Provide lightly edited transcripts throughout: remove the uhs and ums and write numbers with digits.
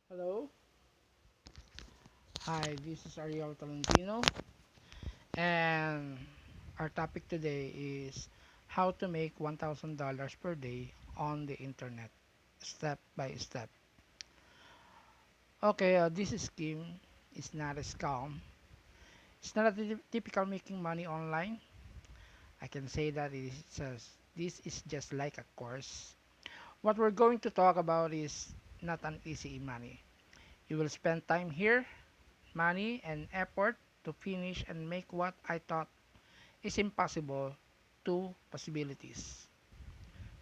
Hello. Hi, this is Ariel Tolentino, and our topic today is how to make $1,000 per day on the internet, step by step. Okay, this is Kim. It's not a scam. It's not a typical making money online. I can say that this is just like a course. What we're going to talk about is not an easy money. You will spend time here, money, and effort to finish and make what I thought is impossible to possibilities.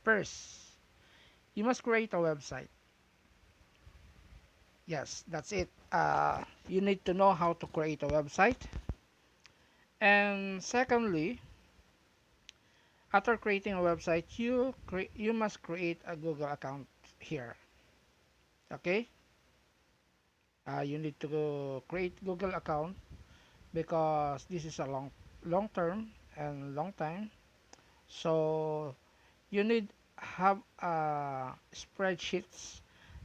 First, you must create a website. Yes, that's it. You need to know how to create a website. And secondly, after creating a website, you must create a Google account here. Okay? You need to create Google account because this is a long term and long time. So you need have spreadsheets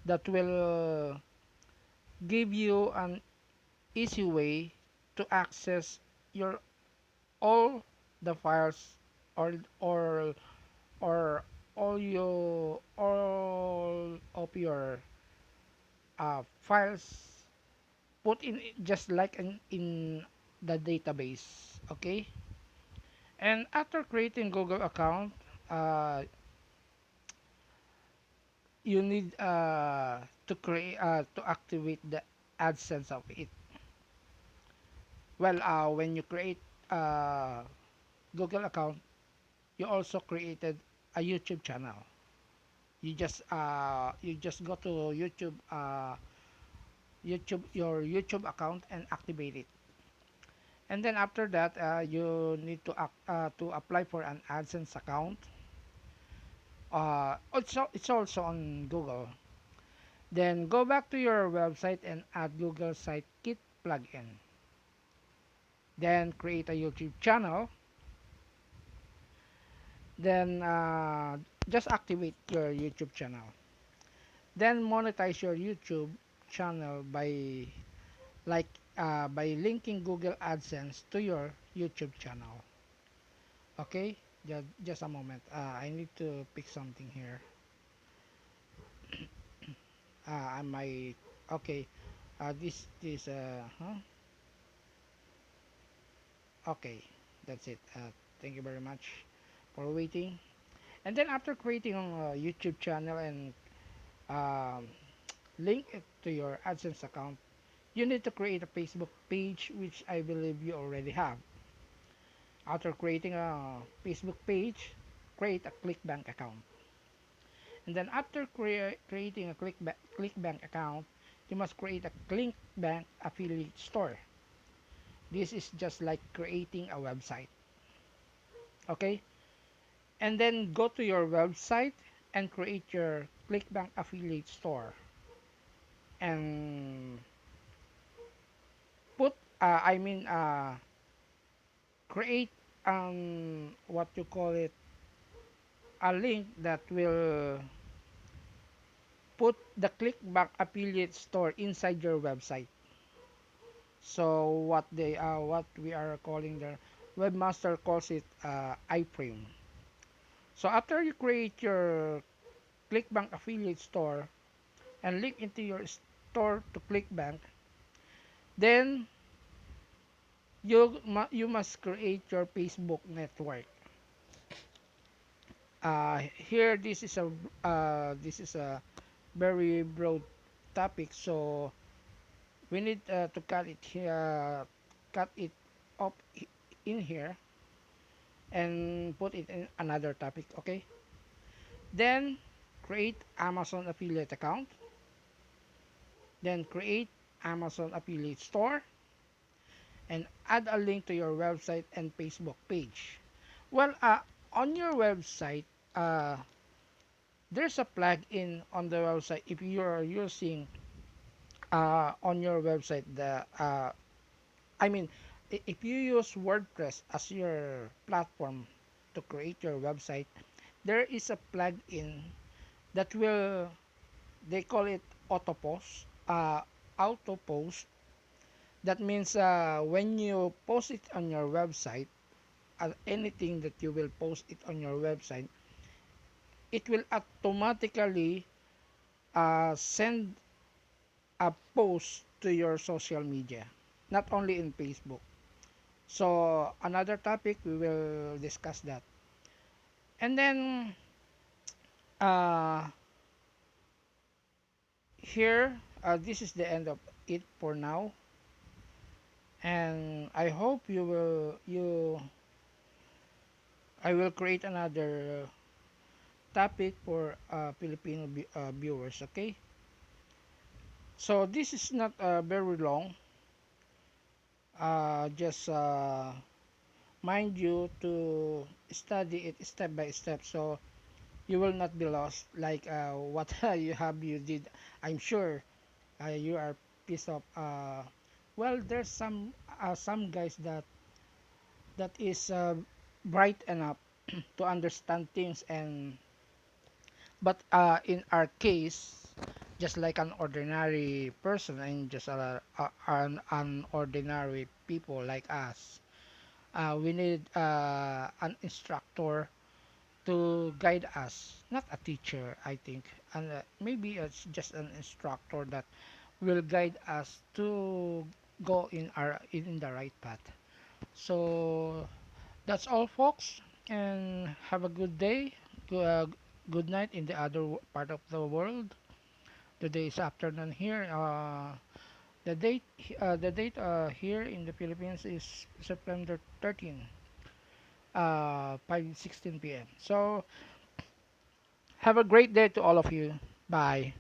that will give you an easy way to access your all the files or or all of your files put in just like in the database. Okay, and after creating Google account, uh, you need to activate the AdSense of it. Well, when you create a Google account, you also created a YouTube channel. You just go to YouTube your YouTube account and activate it. And then after that, you need to apply for an AdSense account. It's also on Google. Then go back to your website and add Google Sitekit plugin. Then create a YouTube channel. Then just activate your YouTube channel. Then monetize your YouTube channel like by linking Google AdSense to your YouTube channel. Okay, just a moment. I need to pick something here. I might. Okay. This. Okay, that's it. Thank you very much for waiting. And then after creating a YouTube channel and um, link it to your AdSense account, you need to create a Facebook page, which I believe you already have. After creating a Facebook page, create a ClickBank account. And then after creating a ClickBank account, you must create a ClickBank affiliate store. This is just like creating a website. Okay? And then go to your website and create your ClickBank affiliate store. And put, I mean, create what you call it, a link that will put the clickback affiliate store inside your website. So what we are calling the webmaster calls it iframe. So after you create your clickbank affiliate store and link into your store to clickbank, then you must create your Facebook network. Here this is a very broad topic, so we need to cut it up in here and put it in another topic. Okay, then create Amazon affiliate account, then create Amazon affiliate store, and add a link to your website and Facebook page. Well, on your website, uh, there's a plugin on the website. If you are using on your website I mean, if you use WordPress as your platform to create your website, there is a plugin that will, they call it autopost. uh, auto post. That means when you post it on your website, anything that you will post it on your website, it will automatically send a post to your social media, not only in Facebook. So another topic we will discuss that. And then uh, here, this is the end of it for now. And I hope I will create another topic for Filipino viewers. Okay. So this is not very long. Just mind you to study it step by step, so you will not be lost like what you did. I'm sure you are pissed off. Well, there's some guys that is bright enough to understand things, and but in our case, just like an ordinary person and just an ordinary people like us, we need an instructor to guide us, not a teacher, I think. And maybe it's just an instructor that will guide us to go in the right path. So that's all, folks, and have a good day. Good night in the other part of the world. The day is afternoon here. The date here in the Philippines is September 13, 5:16 p.m. So have a great day to all of you. Bye.